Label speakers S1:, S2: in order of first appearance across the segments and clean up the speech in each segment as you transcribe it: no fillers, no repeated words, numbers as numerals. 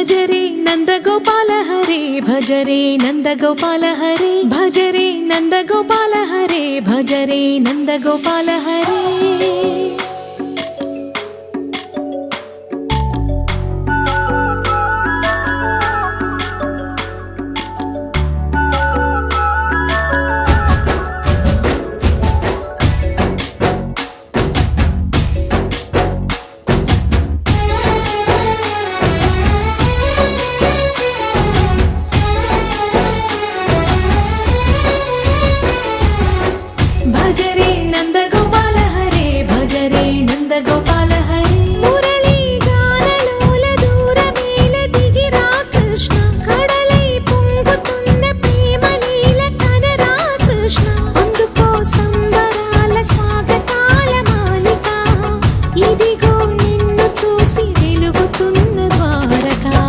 S1: భజరే నందగోపాల హరే భజరే నందగోపాల హరే భజరే నందగోపాల హరే భజరే నందగోపాల హరే భజరే నందగోపాల హరే భజరే నందగోపాల హరే మురళీ గానలోల దూరమేల దిగిరా కృష్ణ కడలై పొంగుతున్న ప్రేమ నీల కనరా కృష్ణ అందుకో సంబరాల స్వాగతాల మాలిక ఇదిగో నిన్ను చూసి వెలుగుతున్న ద్వారకా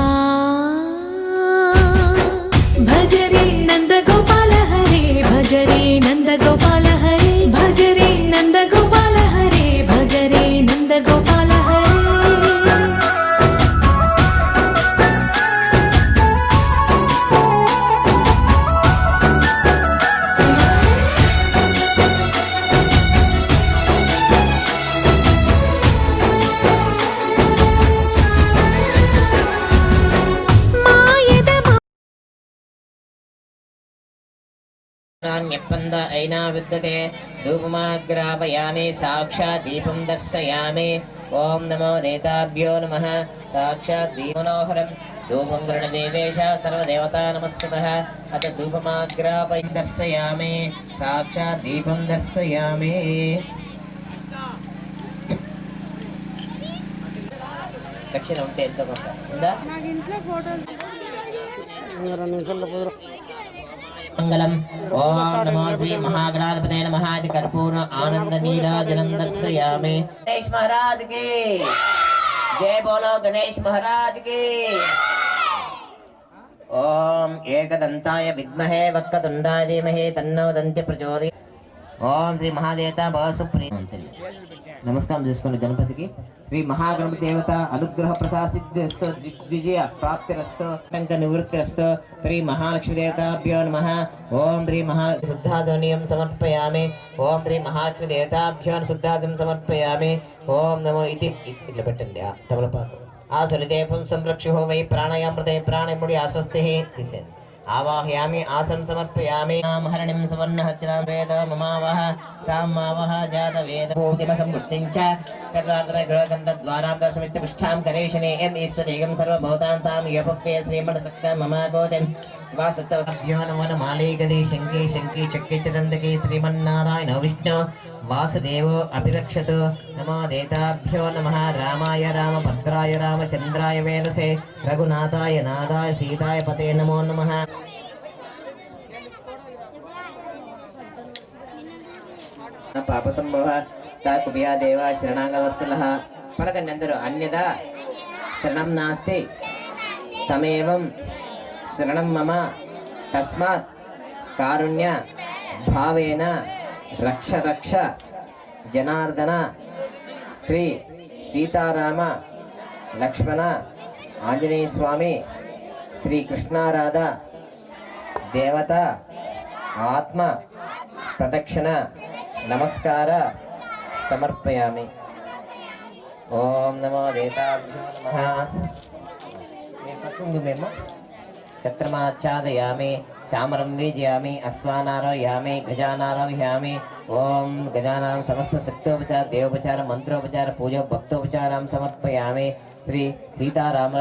S1: భజరే నందగోపాల హరే భజరే నందగోపాల హరే భజరే నందగోపాల హరే భజరే నందగోపాల హరే
S2: न्यपन्द ऐना विद्यते धूपमाग्रापयामि साक्षात् दीपं दर्शयामि ओम नमो देवताभ्यो नमः साक्षात् दीपमनोहरं धूपं गृह्णदेवेश सर्वदेवता नमस्कृतः अथ धूपमाग्रापयं दर्शयामि साक्षात् दीपं दर्शयामि दक्षिण ఉంటే ఎంత కొంత ఉందా నాకు ఇంట్లో ఫోటోలు मंगलम ओम नमो श्री महागणाधिपते नमः इति कर्पूर आनंद नीराजनं दर्शयामि। गणेश महाराज की जय बोलो, गणेश महाराज की। ओम एकदंताय विद्महे वक्रतुंडाय धीमहि तन्नो दन्ति प्रचोदयात्। ओम श्री महादेवता भव सुप्रीम। नमस्कार చేసుకోండి గణపతికి। శ్రీ మహాగణపతి దేవత అనుగ్రహ ప్రసాద సిద్ధిరస్తు విజయ ప్రాప్తిరస్తు కంక నివృత్తిరస్తు। శ్రీ మహాలక్ష్మి దేవతాభ్యో నమః। ఓం శ్రీ మహా శుద్ధాధ్వనియం సమర్పయామి। ఓం శ్రీ మహాలక్ష్మి దేవతాభ్యో శుద్ధాధ్వం సమర్పయామి। ఓం నమో ఇతి ఇట్లా పెట్టండి తమలపాకు ఆసురిదేవం సంరక్షుహో వై ప్రాణయామృతే ప్రాణముడి ఆస్వస్తిః తీసేయండి। आवाहयामि आसनं समर्पयामि। हरणिं सुवर्णहस्तिनां वेद ममावह तामावह जातवेद भूतिम संवृत्तिं च चक्रार्धमे गृहकं तद्वारां दशमित्य पृष्ठां करेशने एम् ईश्वरेयं सर्वभूतां तां यपप्ये श्रीमणसक्ता मम गोतिं वासुत्तवभ्यो नमो नमालेगदे शङ्के शङ्के चक्के च दन्तके श्रीमन्नारायण विष्णु वासुदेवो अभिरक्षतु। नमो देवताभ्यो नमः। रामाय रामभद्राय रामचन्द्राय वेदसे रघुनाथाय नाथाय सीताय पते नमो नमः। पाप संभव ताकुबिया देवा शरणागतवत्सलः पलकन्यन्तरो अन्यदा शरणं नास्ति तमेवं शरणं मम तस्मात् कारुण्य भावेन रक्ष रक्ष जनार्दन। श्री सीताराम लक्ष्मण आंजनेय स्वामी श्री कृष्णाराधा देवता आत्म प्रदक्षिण नमस्कार समर्पयामि। ओम नमो देवताभ्यो नमः। छत्रमाच्छादयामि चामरं वीजयामि अश्वानारोहयामि गजानारोहयामि। ओम गजानां समस्त शक्तोपचार देवोपचार मंत्रोपचार पूजो भक्तोपचारं समर्पयामि। श्री सीताराम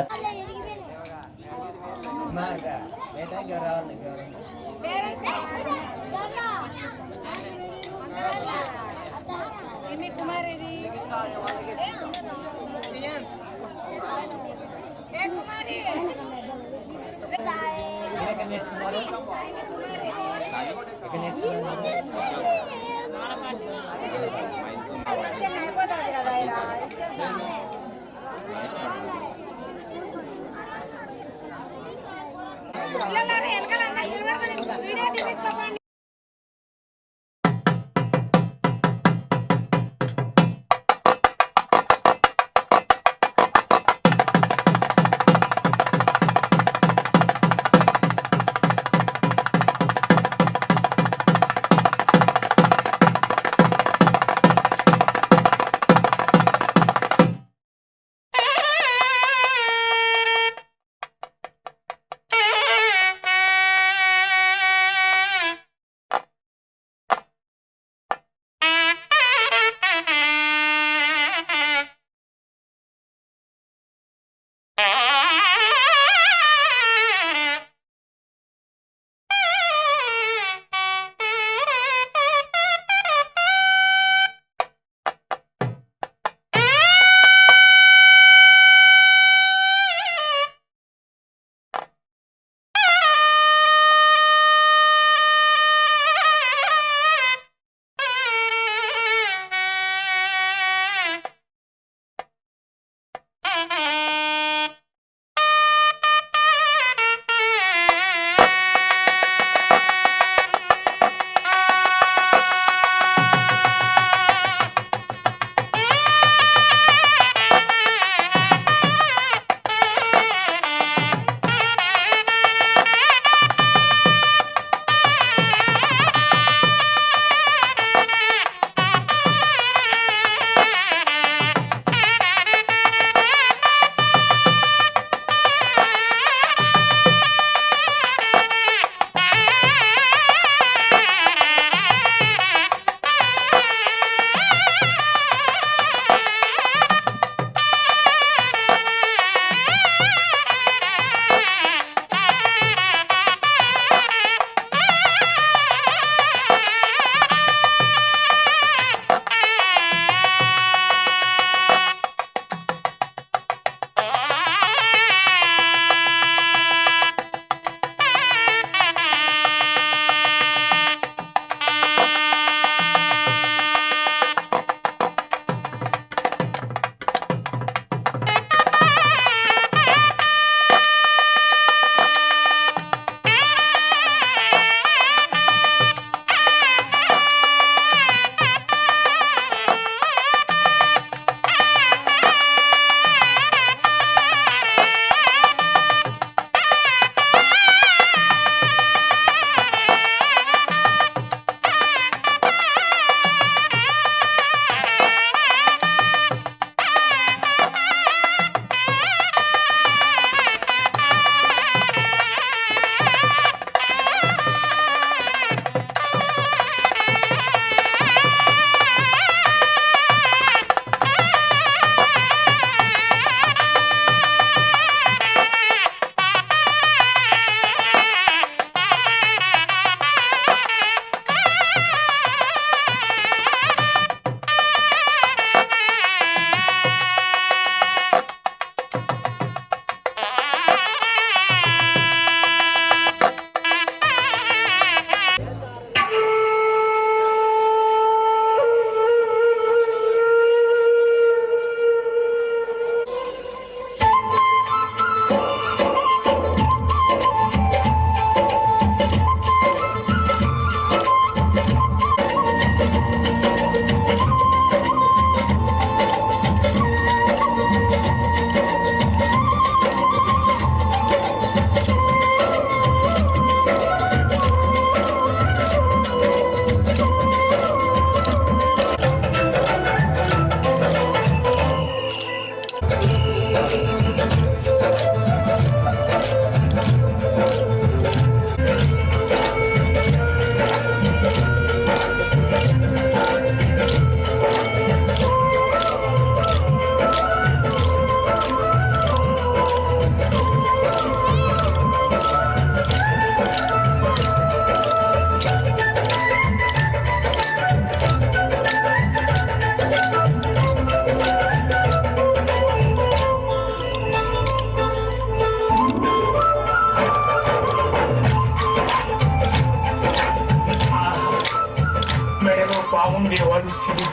S3: మెడలో పాముండేవాడు శివుడు,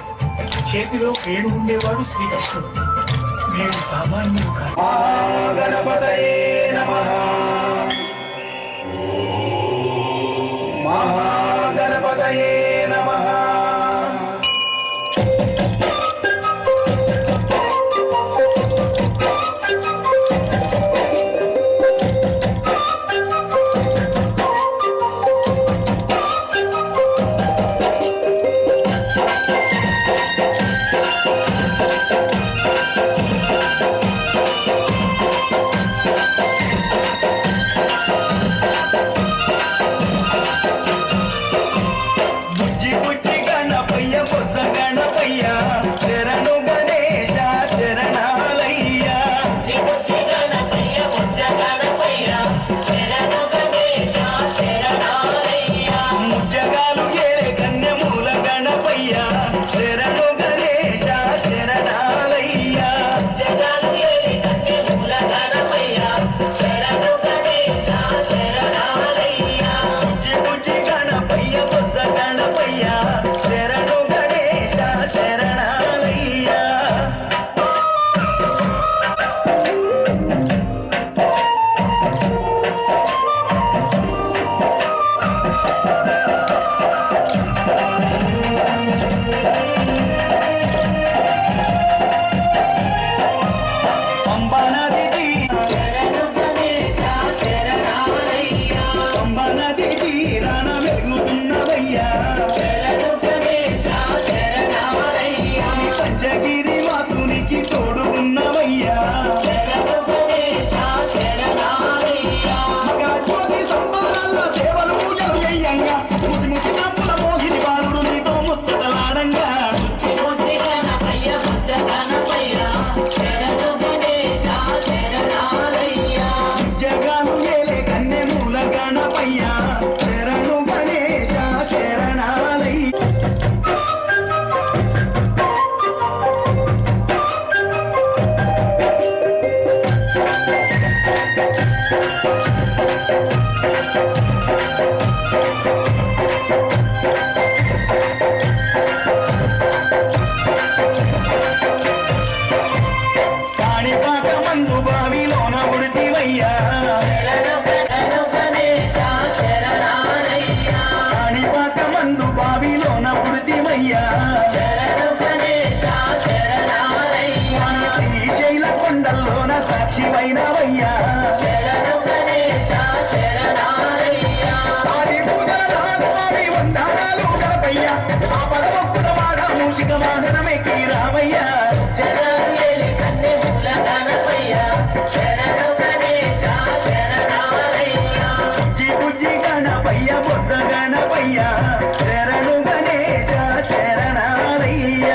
S3: చేతిలో వేణు ఉండేవాడు శ్రీకృష్ణుడు. వీడు సామాన్యుడు కాదు.
S4: మహాగణపతయే నమః. మహాగణపతయే నమః. బుజ్జి బుజ్జి గణపయ్య బొజ్జ గణపయ్య శరణు గణేశ శరణాలయ్య. బుజ్జి బుజ్జి గణపయ్య బొజ్జ గణపయ్య శరణు గణేశ శరణాలయ్య. ముజ్జగాలు ఏలే కన్యమూల గణపయ్య శరణు గణేశ శరణాలయ్య. ముజ్జగాలు ఏలే కన్యమూల గణపయ్య శరణు గణేశ శరణాలయ్య. బుజ్జి బుజ్జి గణపయ్య బొజ్జ గణపయ్య శరణు గణేశ శరణాలయ్య. పంబనది శరణు గణేశ శరణాలయ్య. పంబనది తీరాన వెలుగుతున్నవయ్యా శరణు గణేశ శరణాలయ్య. పంచగిరి వాసునికి తోడు ఉన్నవయ్యా శరణు గణేశ శరణాలయ్య. మగాజ్యోతి సంబరాల్లో సేవలు పూజలు చెయ్యంగా ముసి ముసి నమ్ముల మోహిని బాలుడు నీతో ముచ్చటలాడంగా. బుజ్జి బుజ్జి గణపయ్య బుజ్జ గణపయ్య శరణు గణేశ శరణాలయ్య. జగాలు ఏలే కన్నెమూల గణపయ్య శరణు గణేశ శరణాలయ్య. కాణిపాక మందు బావిలోన ఉడితివయ్యా శరణు గణేశ శరణాలయ్య. కాణిపాక మందు బావిలోన ఉడితివయ్యా శరణు గణేశ శరణాలయ్య. శ్రీశైల కొండల్లోన సాక్షివైనవయ్యా శరణు గణేశ శరణాలయ్య. ఆదిభూతాల స్వామి వందనాలు గణపయ్య ఆపద మొక్కుల వాడ మూషిక వాహనమెక్కి రామయ్యా. జగన్యేలి కన్నెమూల గణపయ్య శరణు గణేశ శరణాలయ్య. బుజ్జి బుజ్జి గణపయ్య బొజ్జ గణపయ్య శరణు గణేశ శరణాలయ్య.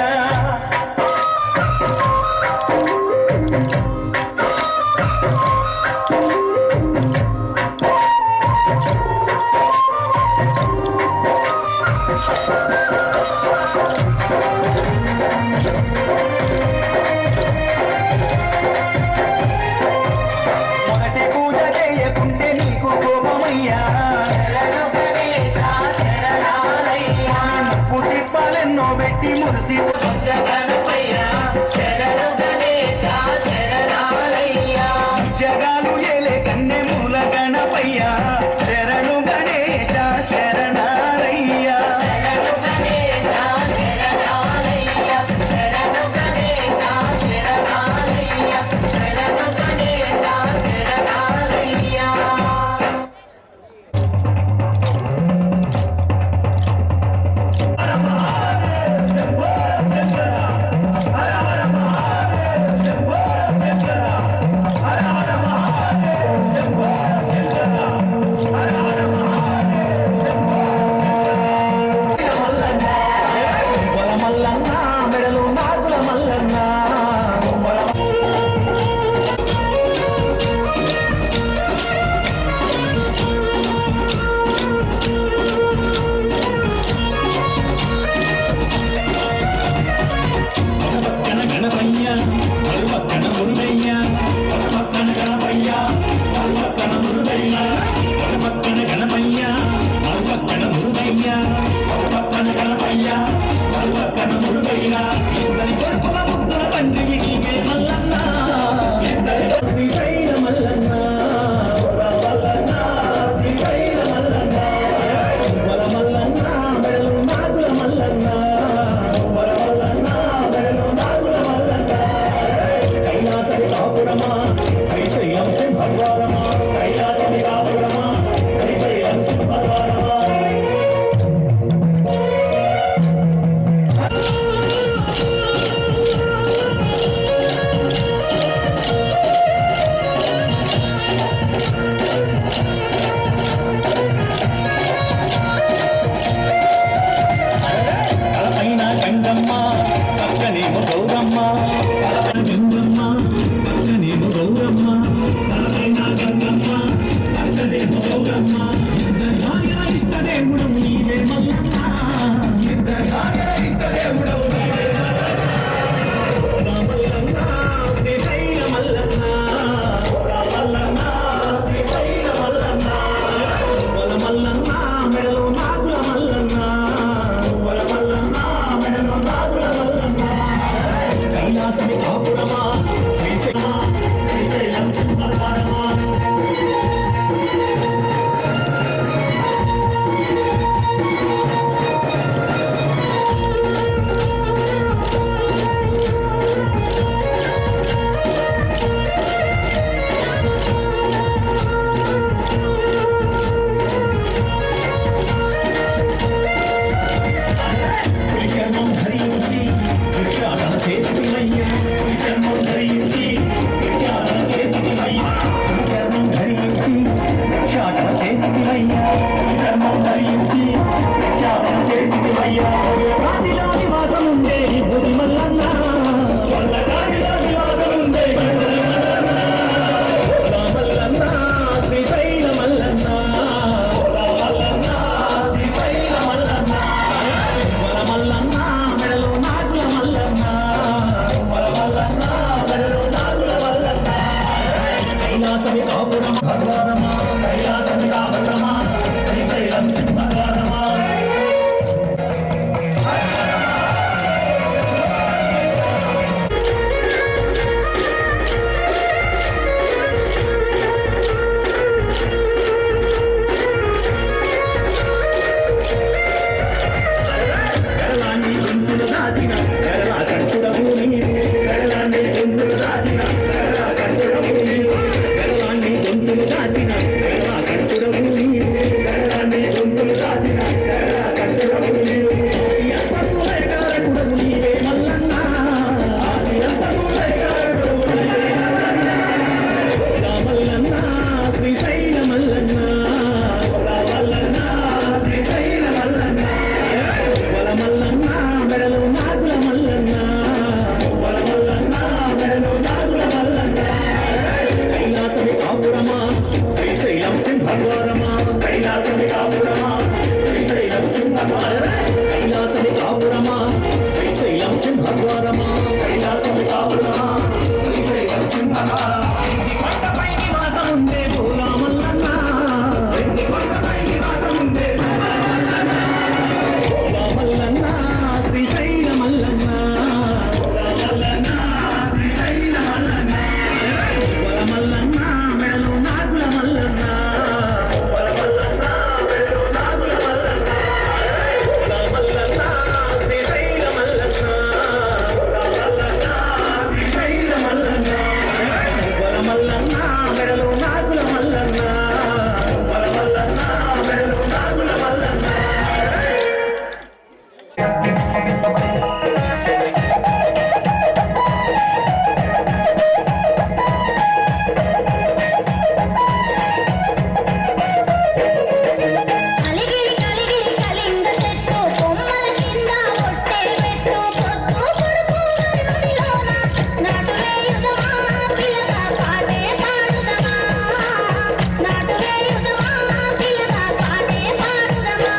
S4: మొదటి పూజ చేయకుంటే నీకు కోపమయ్యా శరణు గణేశ శరణాలయ్య. ముప్పు తిప్పాలెన్నో పెట్టి మురిసి బొజ్జ గణపయ్య శరణు గణేశ శరణాలయ్య. జగాలు ఏలే కన్నెమూల గణపయ్య శరణు గణేశ శరణాలయ్య. శరణు గణేశ శరణాలయ్య. శరణు గణేశ శరణాలయ్య. శరణు గణేశ శరణాలయ్య. మురుగైనా ఇద్దరి కొడుకుల ముద్దుల తండ్రి నీవే మల్లన్న శ్రీశైల మల్లన్న మల్లన్న శ్రీశైల మల్లన్న మల్లన్న మెడలు నాగుల మల్లన్న మల్లన్న మెడలు నాగుల మల్లన్న కైలాసరి కాపురమా శ్రీశైలం సింహద్వారమా కైలాసరి కాపురమా శ్రీశైలం సింహద్వారమా తలపైన గంగమ్మ పక్కనేమో గౌరమ్మ గంగమ్మ పక్కనేమో గౌరమ్మ తలపైన గంగమ్మ పక్కనేమో గౌరమ్మ ఇద్దరు భార్యల ఇష్టదేవుడు నీవే మల్లన్న ఇద్దరు భార్యల ఇష్టదేవుడు నీవే మల్లన్న శ్రీశైల మల్లన్న మల్లన్న శ్రీశైల మల్లన్న మల్లన్న మెడలో నాగుల మల్లన్న మల్లన్న మెడలో నాగుల మల్లన్న కైలాసమి కాపురమా శ్రీశైలం సింహద్వారమా విచర్మం ధరించి విచారణ చేసినయ్యా విచర్మం ధరించి విచారణ చేసినయ్యా విచర్మం ధరించి విచారణ చేసినయ్యా విచర్మం ధరించి విచారణ చేసినయ్యా రాతిలో నివాసం ఉండే బుద్ధి మల్లన్న రాతిలో నివాసం ఉండే మల్లన్న శ్రీశైల మల్లన్న మల్లన్న శ్రీశైల మల్లన్న మల్లన్న మెడలో నాగుల మల్లన్న మల్లన్న మెడలో నాగుల మల్లన్న కైలాసమి కాపురమ భగవానమా కైలాసమి కాపురమా శ్రీశైలం సింహద్వారమా కరలాన్ని గొంతులు దాచిన కరలా కంటుడవు నీవు కరలాన్ని గొంతులు దాచిన కరలా కంటుడవు నీవు కరలాన్ని గొంతులు దాచిన కరలా కంటుడవు నీవు కరలాన్ని గొంతులు దాచిన కరలా కంటుడవు నీవు ఎంతకు లయకారకుడవు నీవే మల్లన్న ఎంతకు లయకారకుడవు నీవే మల్లన్న మల్లన్న శ్రీశైల మల్లన్న మల్లన్న శ్రీశైల మల్లన్న మల్లన్న మెడలో నాగుల మల్లన్న మల్లన్న మెడలో నాగుల మల్లన్న కైలాసమి కాపురమా శ్రీశైలం సింహద్వారమా కైలాసమి కాపురమా శ్రీశైలం సింహద్వారమా కైలాసమి కాపురమా శ్రీశైలం సింహద్వారమా కైలాసమి కాపురమా శ్రీశైలం సింహద్వారమా కొండపై నివాసం ఉండే భూలా మల్లన్న కొండపై నివాసం ఉండే మల్లన్న శ్రీశైల మల్లన్న మల్లన్న శ్రీశైల మల్లన్న మల్లన్న మెడలో నాగుల మల్లన్న మల్లన్న మెడలో నాగుల మల్లన్న మల్లన్న శ్రీశైల మల్లన్న మల్లన్న శ్రీశైల మల్లన్న మల్లన్న మెడలో నాగుల మల్లన్న మల్లన్న మెడలో నాగుల మల్లన్న
S5: కలిగిరి కలిగిరి కలింగ చెట్టు కొమ్మల కింద పొట్టే పెట్టు పొద్దు పొడుపు గరుడిలోన నాటు వేయుదమా పిల్లగా పాటే పాడుదమా నాటు వేయుదమా పిల్లగా పాటే పాడుదమా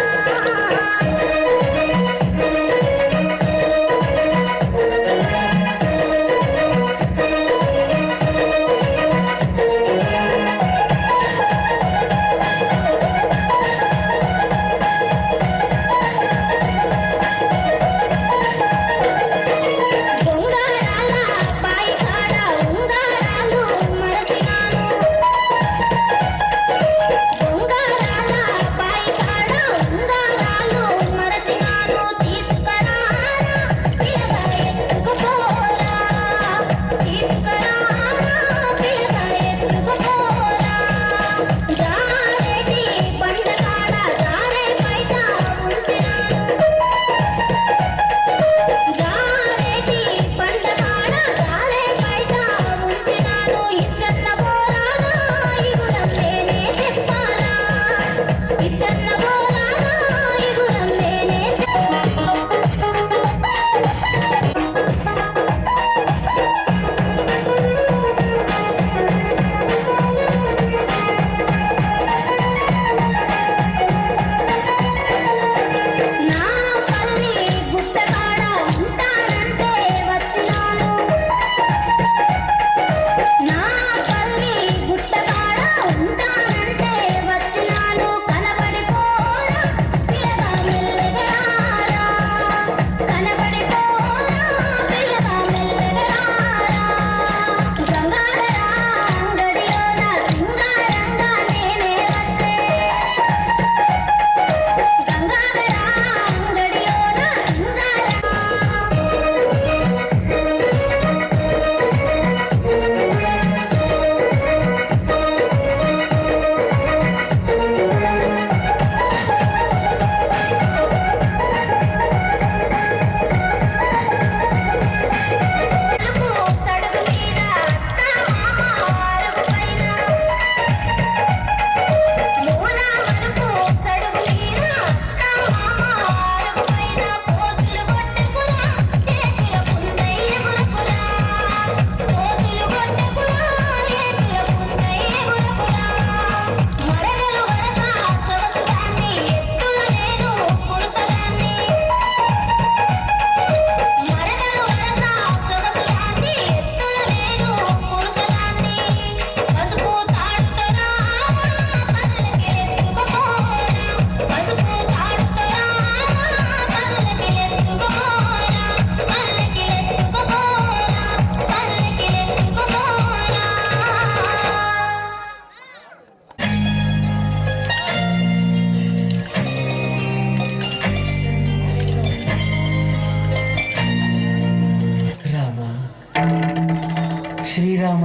S4: శ్రీరామ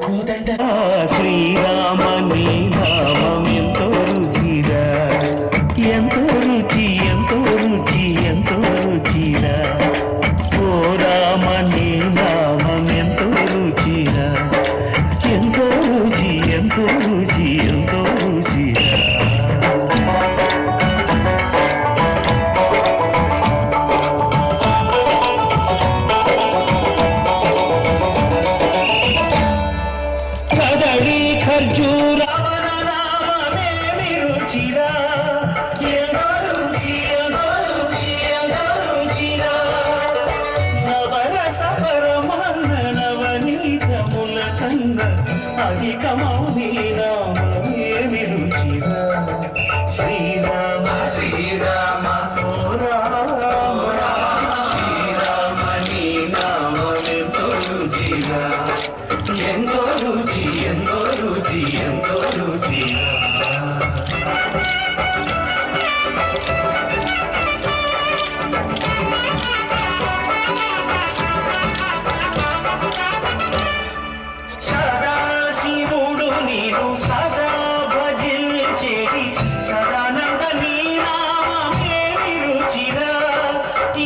S4: కోదండ శ్రీరామ నీ నామం ఎంతో రుచిరా ఎంతో రుచి ఎంతో రుచి ఎంతో రుచిరా ఓ రామ నీ నామం ఎంతో రుచిరా ఎంతో రుచి ఎంతో రుచి ఎంతో రుచిరా కదళి ఖర్జూర నామమేమి రుచిరా ఎంతో రుచి ఎంతో రుచి ఎంతో రుచిరా నవరస పరమాన్న నవనీతముల కన్న అధికమౌ నీ నామమేమి రుచిరా శ్రీరామ శ్రీరామ ఓ రామ శ్రీరామ నీ నామమెంతో రుచిరా ఎంతో రుచి ఎంతో రుచి ఎంతో రుచి సదా శివుడు నీరు సదా భజించేది సదానంద నీ నామమేమి రుచిరా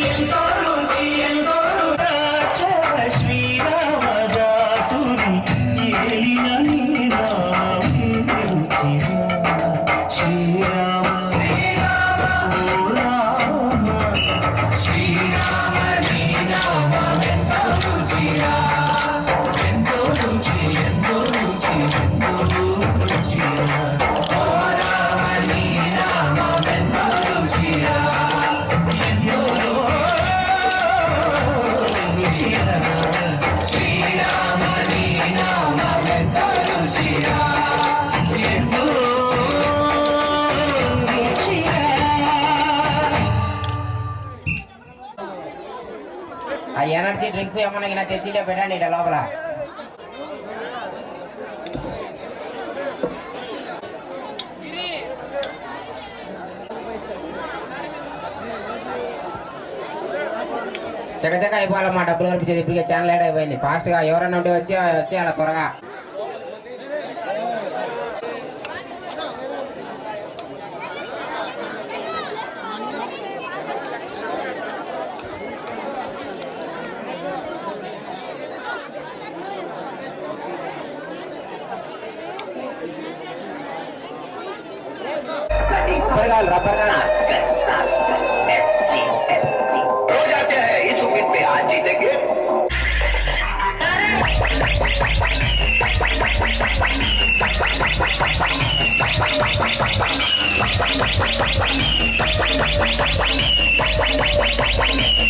S4: ఎంతో రుచి ఎంతో రాచర శ్రీరామదాసుని ఏలిన నీ నామమేమి రుచిరా శ్రీరామ ఓ రామ శ్రీరామ నీ నామమెంతో రుచిరా ఎంతో రుచి ఎంతో రుచి ఎంతో రుచిరా ఓ రామ నీ నామమెంతో రుచిరా ఎంతో రుచిరా శ్రీరామ నీ నామమెంతో రుచిరా ఎంతో రుచిరా
S2: ఆ ఎనర్జీ డ్రింక్స్ ఏమన్నా ఇలా తెచ్చిటే పెట్టండి ఇక్కడ లోపల. చక్కచక్క అయిపోవాలమ్మా, డబ్బులు కనిపించేది ఇప్పటికే ఛానల్ యాడ్ అయిపోయింది. ఫాస్ట్గా ఎవరన్నా ఉంటే వచ్చి అలా త్వరగా. రబ్బర్
S6: हो जाते हैं इस उम्मीद पे आज जीतेंगे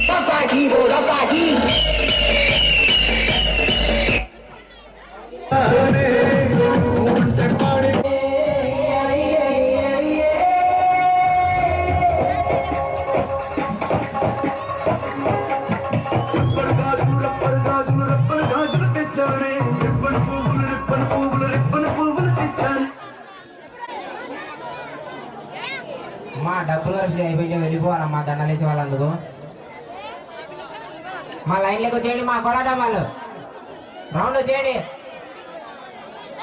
S4: Papaji, bola papaji.
S2: మా డబ్బులు కనిపించేది అయిపోయింటే వెళ్ళిపోవాలమ్మా, దండలేసి వాళ్ళందుకు. మా లైన్లోకి వచ్చేయండి, మా కొలాటం వాళ్ళు రౌండ్ వచ్చేయండి,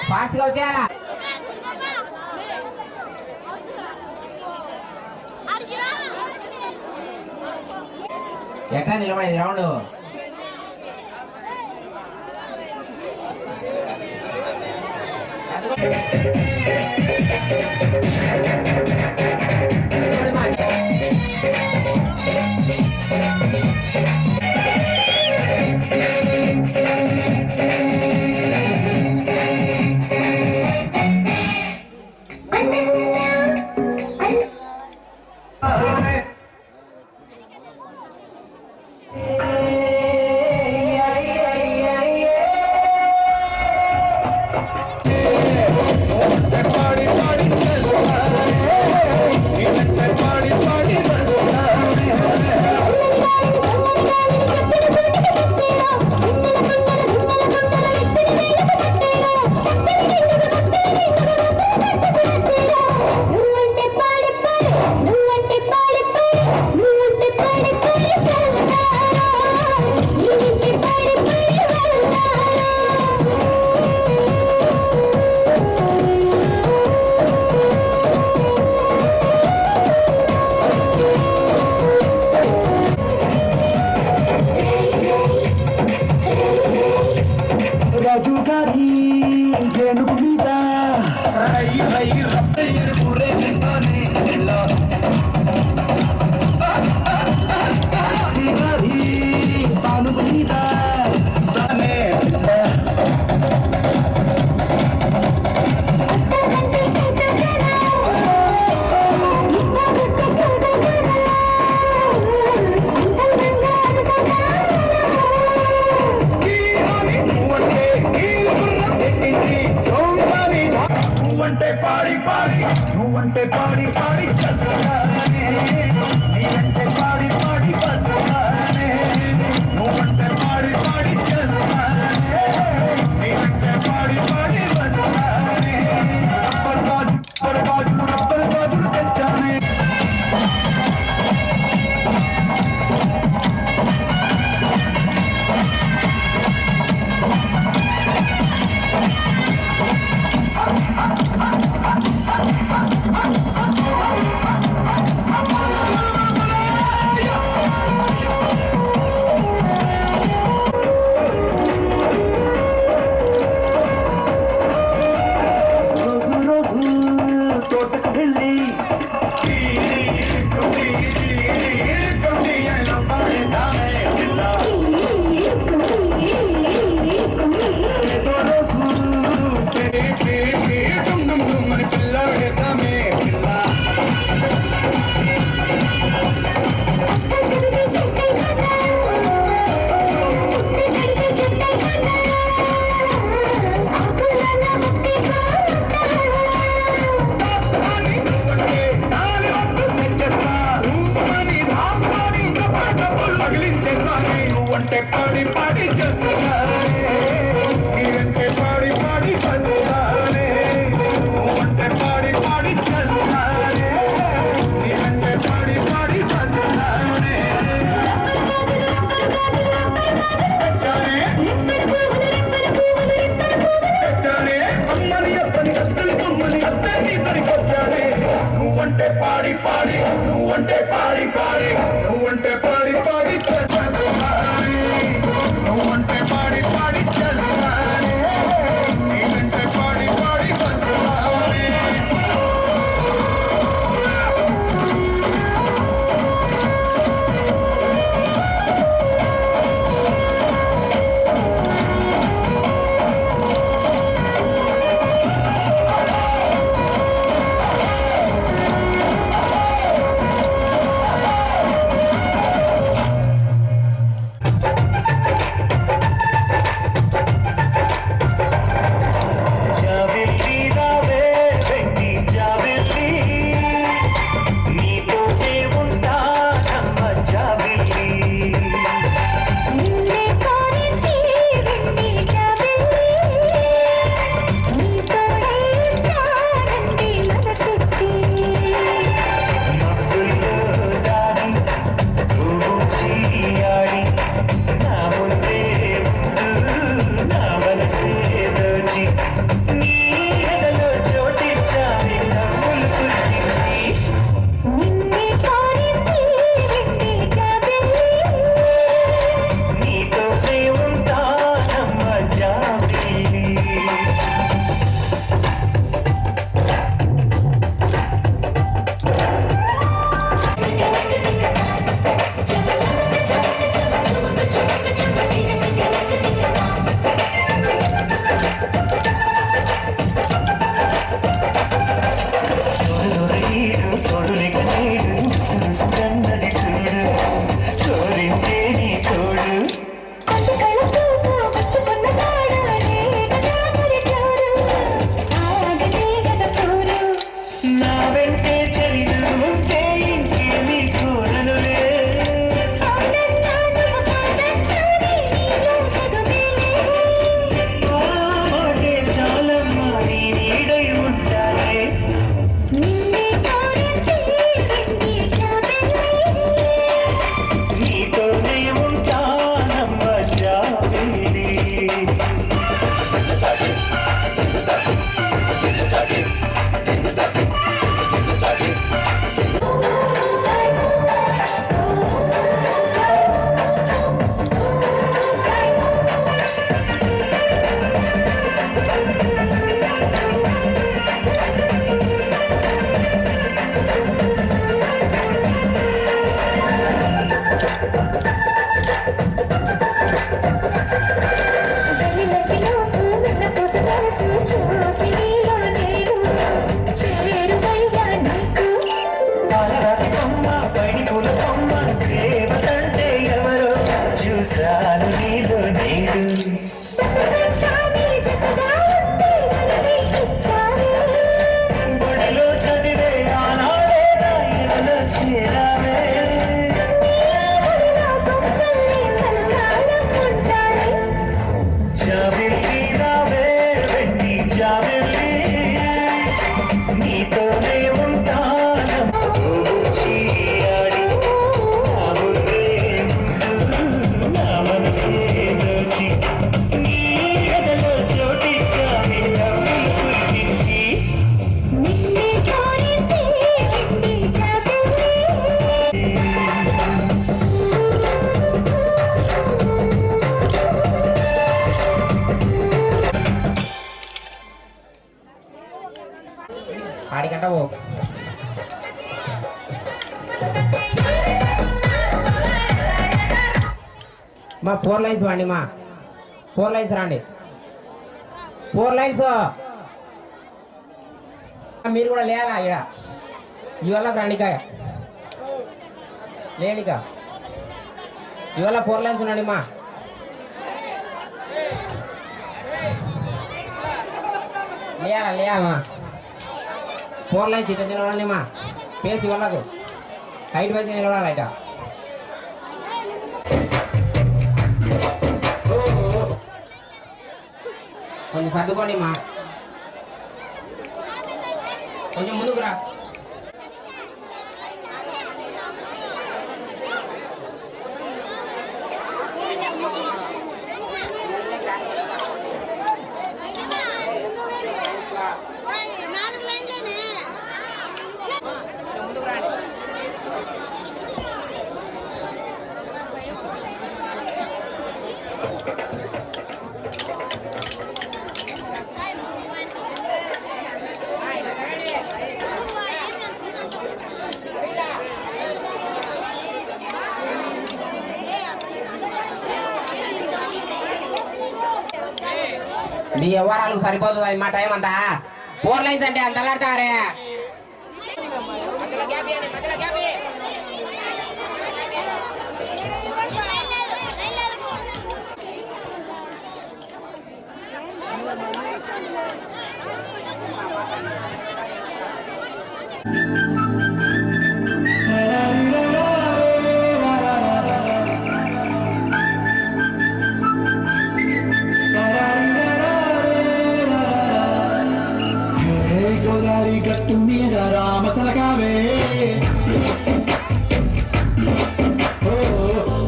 S2: ఫాస్ట్గా వచ్చేయాలా. ఎక్కడ నిలబడేది రౌండ్?
S5: నువ్వంటే పాడి పాడి నువ్వంటే పాడి పాడి నువ్వంటే పాడి పాడి
S4: నువ్వంటే పాడి పాడి చెప్తున్నానే నీరంటే పాడి పాడి చెప్తున్నానే నువ్వంటే పాడి పాడి చెప్తున్నానే నీరంటే పాడి పాడి చెప్తున్నానే నువ్వంటే పాడి పాడి నువ్వంటే పాడి పాడి నువ్వంటే పాడి పాడి నువ్వంటే పాడి పాడి నీవంటే పాడి పాడి
S5: నిన్నే కోరింది వెండి జాబిల్లి నీతోనే ఉంటానండి మనసిచ్చి నిన్నే కోరింది వెండి జాబిల్లి అందుకల చూపు పుచ్చుకున్న తాడు రేగదాగరి చూడు ఆగలే గద పూరు
S4: నా వెంటే చరిదు ఉంటే ఇంకేమీ కోరనులే
S5: అవునన్నా నువ్వు కాదన్నానే నీలో సగమేలే
S4: మాటే చాలమ్మా నీ నీడై ఉంటానే
S5: నిన్నే కోరింది వెండి జాబిల్లి
S4: నీతోనే ఉంటానమ్మ జాబిల్లి
S5: వెన్నెలకి నువ్వు వెన్నపూస మనసు చూసి నీలో నేను చేరువయ్యా నీకు
S4: పాలరాతి కొమ్మ పైడి పూల కొమ్మ దేవతంటే ఎవరో చూశాను నీలో నేడు
S5: జతగట్టాని జతగా ఉంటే మనకి ఇచ్చావే
S4: బడిలో చదివే ఆనాడే నా ఎదలో చేరావే
S5: నీలో గొప్పల్ని కలకాలం ఉంటాయి
S4: జాబిల్లి రావే వెండి జాబిల్లి నీతోనే ఉంటానమ్మ చీయాడి నా బుర్రే ముందు నా మనసే దోచి నీ ఎదలో చోటిచ్చావి నవ్వులు కురిపించి
S5: నిన్నే కోరింది వెండి జాబిల్లి
S2: ఆడికంటావు మా 4 లైన్స్ వాడి మా 4 లైన్స్ రండి 4 లైన్స్ మీరు కూడా లేయాలా ఇక్కడ ఇవాళ రండిక లేనిక ఇవాళ 4 లైన్స్ ఉండండి మా లేయాలా 4 లైన్స్ ఇట్లా నిలబడండి మా పేసి వాళ్ళకు హైట్ వైజ్ నిలబడాలి ఇట కొంచెం సర్దుకోండి మా కొంచెం ముందుకు రా. నీ వ్యవహారాలకు సరిపోతుంది మా టైం అంతా 4 లైన్స్ అంటే అంత అలాడతారే.
S7: గోదావరి గట్టు మీద రామసలకావే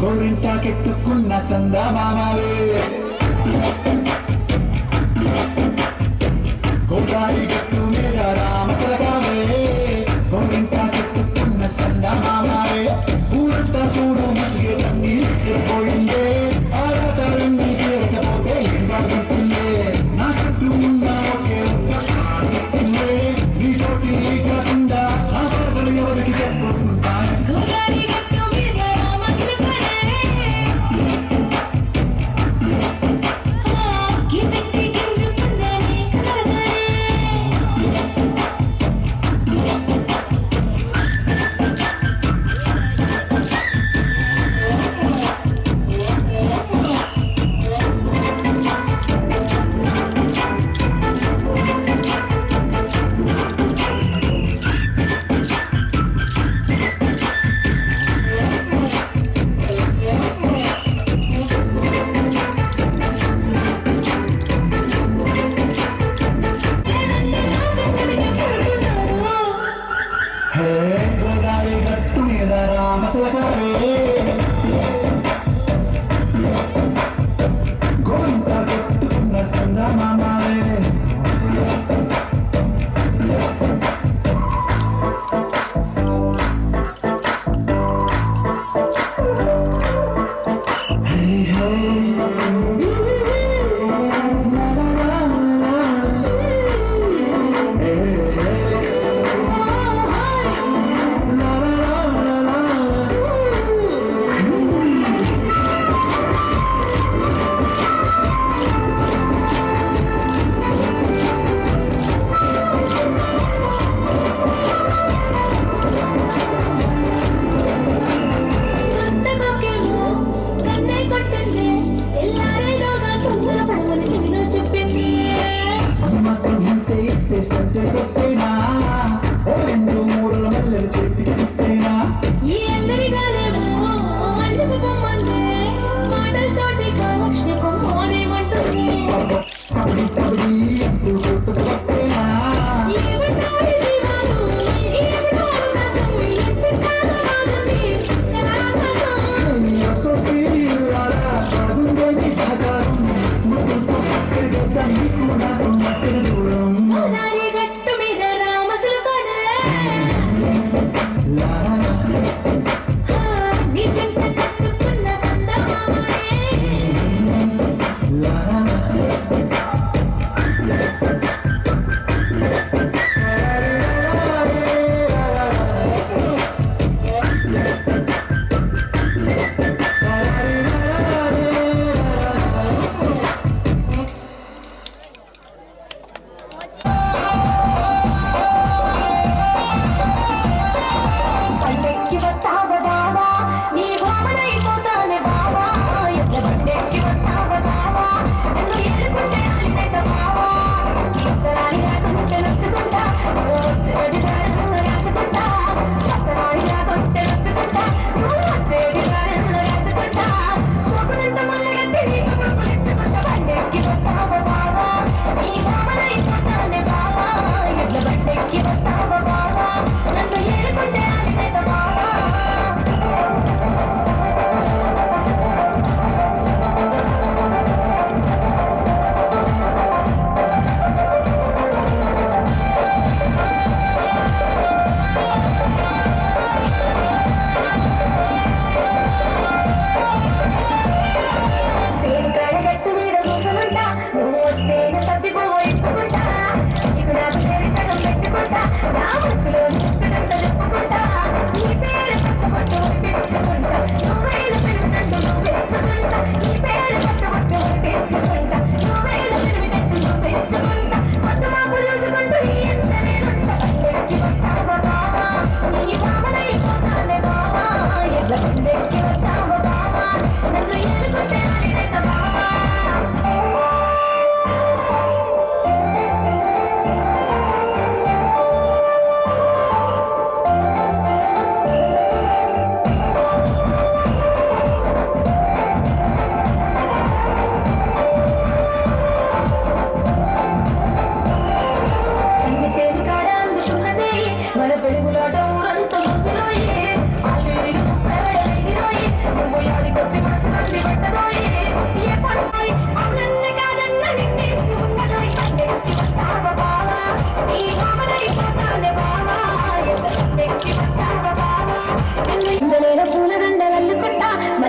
S7: గోరింటాకెట్టుకున్న సందమామవే గోదావరి గట్టు మీద రామసలకావే గోరింటాకెట్టుకున్న సందమామవే ఊరంతా చూడు ముసిగే తన్ని పోయిందే ఆరాటలన్నీ తీరకపోతే ఏం బాగుంటుందే నా చుట్టూ ఉన్న ఒకే ఒక్క నీతోటి కాకుండా ఆ పదలు ఎవరికి చెప్పుకుంటాను.
S5: గోదావరి గట్టు మీద రామచిలుకనే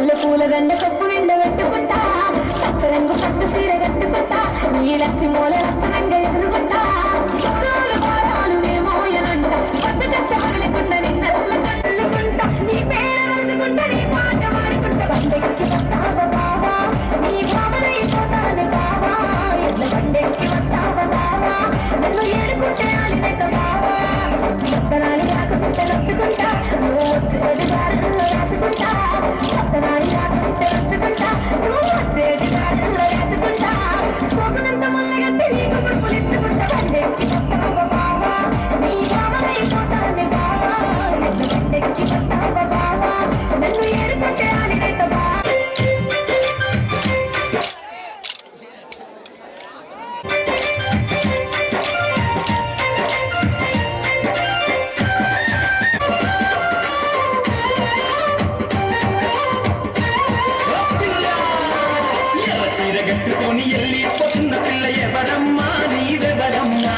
S1: మల్లె పూల దండ కప్పు నిండ పెట్టుకుంటా పచ్చరంగు పట్టు సీర కట్టుకుంటా నీ లచ్చి మూల లక్షణంగా ఎదురుకుంటా మోయనంట పట్టు కష్ట పగలకుండా నిన్నల్ల కళ్ళుకుంటా నీ పేరు నలుసుకుంటా నీ పాట వాడుకుంటా బండెక్కి వస్తావా బావా నీ భావనైపోతాను బావా ఎట్ల బండెక్కి వస్తావా బావా నన్ను ఏడుకుంటే ఆలినైత బావా రక్తనాడి రాకుంటే నచ్చుకుంటా నువ్వు వచ్చేటి దారుల్లో రాసుకుంటా రక్తనాడి రాకుంటే నచ్చుకుంటా నువ్వు వచ్చేటి దారుల్లో రాసుకుంటా సోకునంత ముళ్ళగట్టి నీకు పుడుపులిచ్చుకుంటా బండెక్కి వస్తావా బావా నీ భావనైపోతాను బావా ఎట్ల బండెక్కి వస్తావా బావా నన్ను ఏడుకుంటే ఆలినైత బావా
S7: చీరగట్టుకొని వెళ్ళిపోతున్న పిల్ల ఎవరమ్మా నీవెవరమ్మా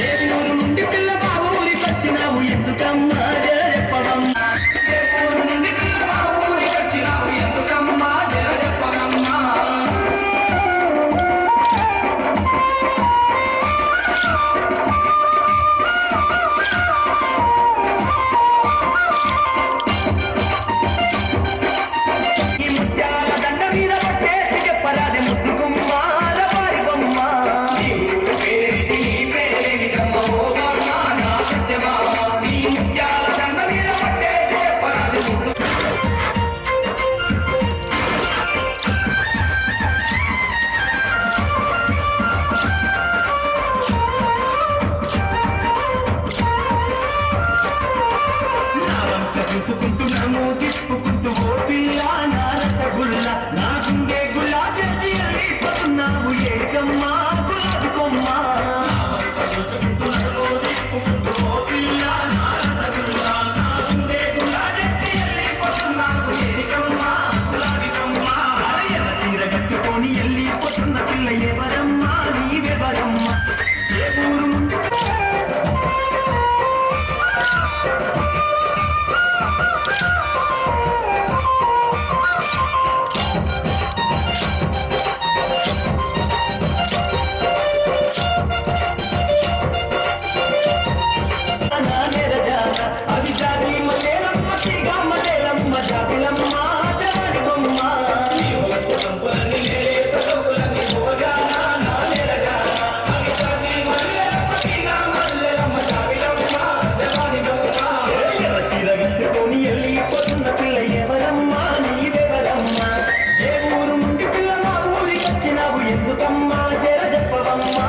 S7: ఏ ఊరు నుండి పిల్ల మా ఊరికి వచ్చినావు ఎందుకమ్మా చెప్పవమ్మా ఏ ఊరు నుండి పిల్ల మా ఊరికి వచ్చినావు ఎందుకమ్మా చెప్పవమ్మా ఈ ముత్యాల దండ మీద పట్టేసి చెప్పరాది ముద్దు కుమ్మాల పారి బొమ్మ నీ ఊరు పేరేంటి నీ పేరేంటమ్మ ఓ బామ్మ నా సత్యమామ నీ ముత్యాల దండ మీద పట్టేసి చెప్పరాది ముద్దు నా వంక చూసుకుంటున్నాము తిప్పుకుంటూ ఓ పిల్ల నా రసగుల్ల నా గుండె గుల్లా చేసి వెళ్ళిపోతున్నావు ఏకమ్మా గులాబీ కొమ్మ నా వంక చూసుకుంటున్నాము తిప్పుకుంటూ ఓ పిల్ల నా రసగుల్ల నా గుండె గుల్లా చేసి వెళ్ళిపోతున్నావు ఏకమ్మా గులాబీ కొమ్మ ఎర్ర చీర కట్టుకొని వెళ్ళిపోతున్న పిల్ల ఎవరమ్మా నీవెవరమ్మా ఏ ఊరు ముందు అవి జాతి మలేలమ్మ తీగ మలేలమ్మ జాతిలమ్మ జవాని బొమ్మ ఎర్ర చీర కట్టుకొని వెళ్ళిపోతున్న పిల్ల ఎవరమ్మా నీవెవరమ్మా ఏ ఊరు నుండి పిల్ల మా ఊరికి వచ్చినావు ఎందుకమ్మా జర చెప్పవమ్మా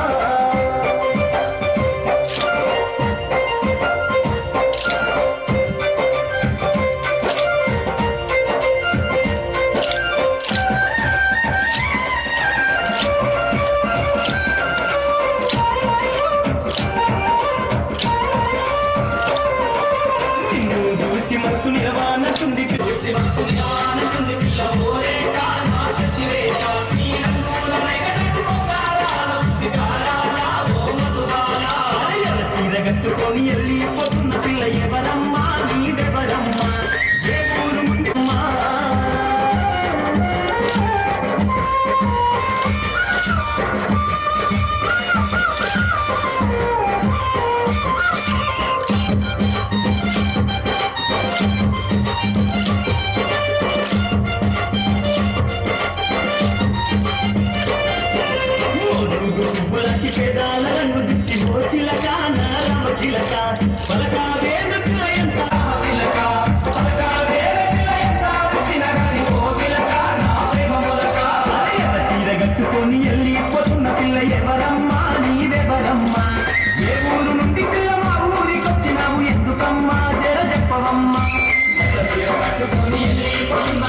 S7: నిన్ను చూసి మనసు నిలవానటుంది పిల్ల ఓరే కానా శశిరేఖ నీ రంగుల రైగడట్టు మొగారాల ఉసిగారాల ఓ మధుబాల ఎర్ర చీర కట్టుకొని వెళ్ళిపోతున్న పిల్ల ఎవరమ్మా నీవెవరమ్మా ఏ ఊరు ముందమ్మా పువ్వులాంటి పేదాల రంగు దిష్టి ఓ చిలక నా రామ చిలక పలకావే నక్కుల ఎంత చిలక పలకావే నక్కుల ఎంత చిలకని ఓ చిలక నా ప్రేమ మొలక ఎర్ర చీర కట్టుకొని వెళ్ళిపోతున్న పిల్ల ఎవరమ్మా నీవెవరమ్మా ఏ ఊరు నుండి పిల్ల మా ఊరికి వచ్చినావు ఎందుకమ్మా జర చెప్పవమ్మా ఎర్ర చీర కట్టుకొని వెళ్ళిపోతున్న